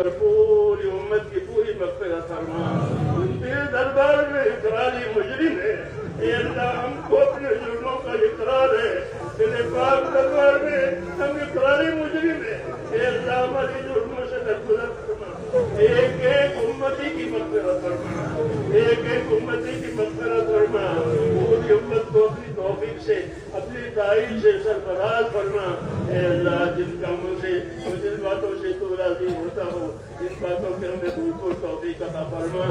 اور پوری امت کی پوری مغفرت فرما. ان کے دربار میں اقراری مجرم ہے. اے اللہ ہم کو اپنے جرموں کا اقرار ہے. تیرے پاک دربار میں ہم اقراری مجرم ہیں. اے اللہ ہماری جرموں سے درگزر فرما. ایک ایک امتی کی مغفرت فرما. ایک ایک امتی کی مغفرت فرما. پوری امت کو اپنی توفیق سے اپنی تعین سے سرفراز فرما. اے اللہ جن کاموں سے اور جن باتوں سے تو راضی ہوتا ہو ان باتوں کے ہمیں بالکل توفیق عطا فرما.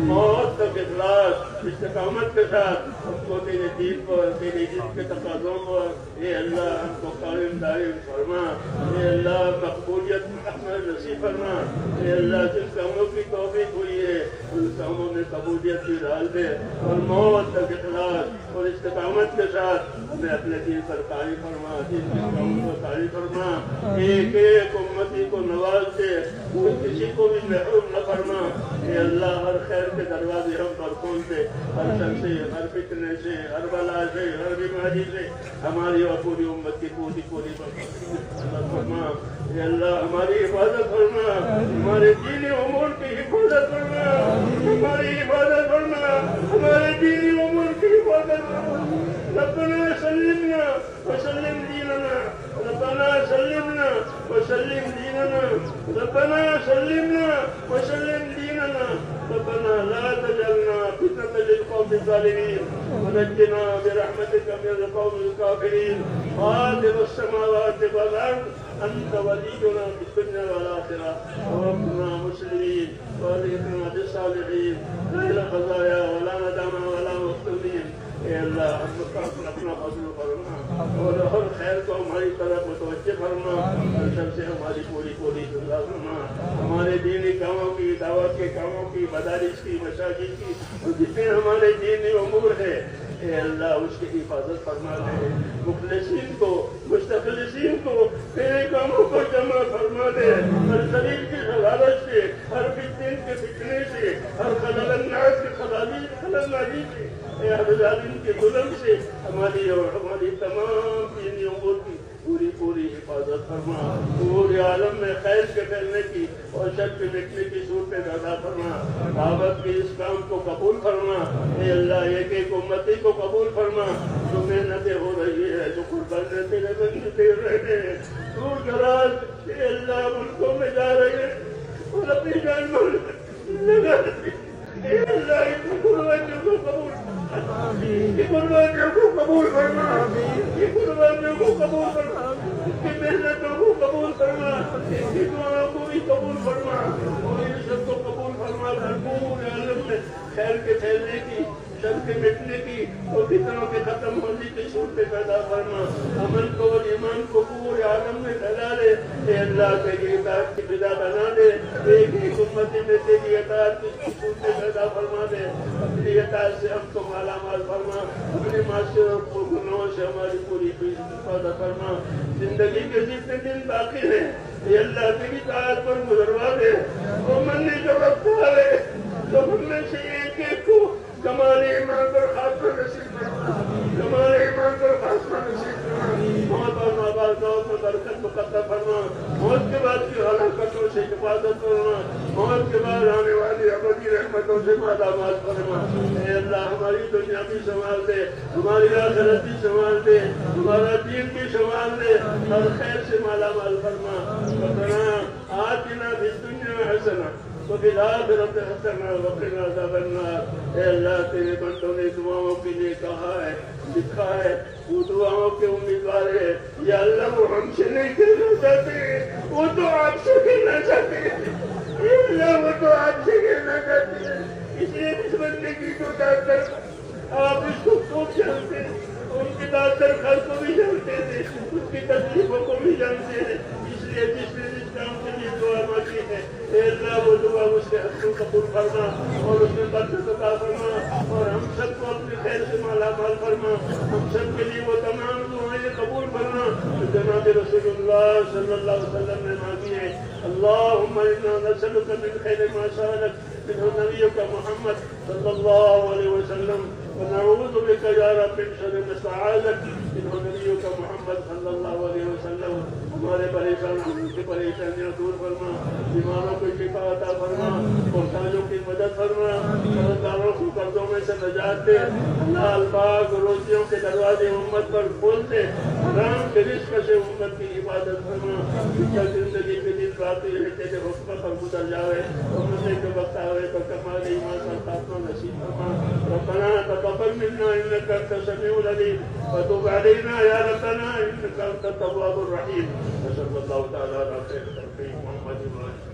موت تک اخلاص استقامت کے ساتھ ہم کو تیرے دین پر تیرے جسم کے تقاضوں پر اے اللہ ہم کو قائم دائم فرما. اے اللہ مقبولیت احمد نصیب فرما. اے اللہ جن کاموں کی توفیق ہوئی ہے ان کاموں میں قبولیت کی ڈال دے اور موت تک اخلاص اور استقامت کے ساتھ ہمیں اپنے دین پر قائم فرما. دین کے کاموں پر قائم فرما. ایک ایک امتی کو نواز دے. کسی کو بھی محروم نہ فرما. اے اللہ ہر خیر کے دروازے ہم پر کھول دے. ہر شر سے ہر فتنے سے ہر بلا سے ہر بیماری سے ہماری اور پوری امت کی پوری فرما. اے اللہ ہماری حفاظت فرما. ہمارے دینی امور کی حفاظت فرما. ہماری حفاظت فرما. ہمارے دینی امور کی حفاظت فرما. ربنا سلمنا وسلم دیننا. ربنا سلمنا وسلم دیننا. ربنا سلمنا وسلم دیننا. ربنا لا تجعلنا فتنة للقوم الظالمين ونجنا برحمتك من القوم الكافرين. فاطر السماوات والأرض أنت ولينا في الدنيا والآخرة توفنا مسلمين وألحقنا بالصالحين غير خزايا ولا ندامة ولا مفتونين. اے اللہ ہم اپنا فضل فرما اور ہر خیر کو ہماری طرف متوجہ فرما. سب سے ہماری پوری دعا فرما. ہمارے دینی کاموں کی دعوت کے کاموں کی مدارس کی مساجد کی اور جتنے ہمارے دینی امور ہے اے اللہ اس کی حفاظت فرما دے. مخلصین کو مستخلصین کو تیرے کاموں کو جمع فرما دے. ہر شریر کی حلالت سے ہر فتن کے فتنے سے ہر خلل الناس کے خلل سے اے ظالم کے ظلم سے ہماری اور ہماری تمام دینی امور کی پوری حفاظت فرما. پورے عالم میں خیر کے پھیلنے کی اور شر کے مٹنے کی صورتیں پیدا فرما. دعوت کے اس کام کو قبول فرما. اے اللہ ایک ایک امتی کو قبول فرما. جو محنتیں ہو رہی ہے جو قربانیں تیرے بندے دے رہے ہیں دور دراز اے اللہ ملکوں میں جا رہے ہیں اور اپنی جان مال لگا رہے ہیں. اے اللہ ان قربانیوں کو قبول فرما. یہ قربانیوں کو قبول فرما. یہ قربانیوں کو قبول فرما. ان کی محنتوں کو قبول فرما. ان کی دعاؤں کو بھی قبول فرما اور ان سب کو قبول فرما. پورے عالم میں خیر کے پھیلنے کی شر کے مٹنے کی اور فتنوں کے ختم ہونے کی صورتیں پیدا فرما. امن کو اور ایمان کو پورے عالم میں پھیلا دے. اے اللہ تیری اطاعت کی فضا بنا دے. ایک ایک امتی میں تیری اطاعت کی صورتیں پیدا فرما دے. اپنی اطاعت سے ہم کو مالا مال فرما. اپنے معاشرے اور گناہوں سے ہماری پوری حفاظت فرما. زندگی کے جتنے دن باقی ہیں اے اللہ تیری اطاعت پر گزروا دے. وہ منی جو وقت آئے تو ہم میں سے ایک ایک کو کمال ایمان پر خاتمہ نصیب فرما. کمال ایمان پر خاتمہ نصیب فرما. موت اور مابعد دور میں برکت مقدر فرما. موت کے بعد کی ہلاکتوں سے حفاظت فرما. موت کے بعد آنے والی ابدی رحمتوں سے مالا مال فرما. اے اللہ ہماری دنیا بھی سنبھال دے. ہماری آخرت بھی سنبھال دے. ہمارا دین بھی سنبھال دے. ہر خیر سے مالا مال فرما. ربنا آتنا فی الدنیا حسنہ وفی الآخرۃ حسنہ وقنا عذاب النار. اے اللہ تیرے بندوں نے دعاؤں کے لیے کہا ہے لکھا ہے وہ دعاؤں کے امیدوار ہے. یا اللہ وہ ہم سے نہیں کہنا چاہتے وہ تو آپ سے کہنا چاہتے ہیں. اے اللہ وہ تو آپ سے کہنا چاہتے ہیں. اس لیے اس بندے کی تو ڈاکٹر آپ اس کو خوب جانتے ہیں. ان کی ڈاکٹر گھر کو بھی جانتے تھے. اس کی تکلیفوں کو بھی جانتے ہیں. اس لیے جس نے جس کام کے لیے دعا مانگی ہے اے اللہ وہ دعا اس کے حق کو قبول فرما اور اس میں برکت عطا فرما اور ہم سب کو اپنے خیر سے مالا مال فرما. ہم سب کے لیے وہ تمام دعائیں قبول فرما جو جناب رسول اللہ صلی اللہ علیہ وسلم نے مانگی ہے. اللہم انا نسألک من خیر ما سألک منہ نبیک محمد صلی اللہ علیہ وسلم ونعوذ بک یا رب من شر ما استعاذک منہ نبیک محمد صلی اللہ علیہ وسلم. ہمارے پریشانوں کی پریشانیاں دور فرما، بیماروں کو شفا عطا فرما، محتاجوں کی مدد فرما، قرضداروں کو قرضوں میں سے نجات دے۔ اللہ الپاک روزیوں کے دروازے امت پر کھول دے، حرام کے رزق سے امت کی حفاظت فرما۔ جب زندگی کے دن رات ہے تیرے حکم پر گزر جاوے، مرنے کے وقت آوے تو کمال ایمان کا خاتمہ نصیب فرما۔ ربنا تقبل منا انك انت السميع العليم وتب علينا يا ربنا انك انت التواب الرحيم۔ وصلی اللہ تعالی علی خیر خلقہ محمد وعلی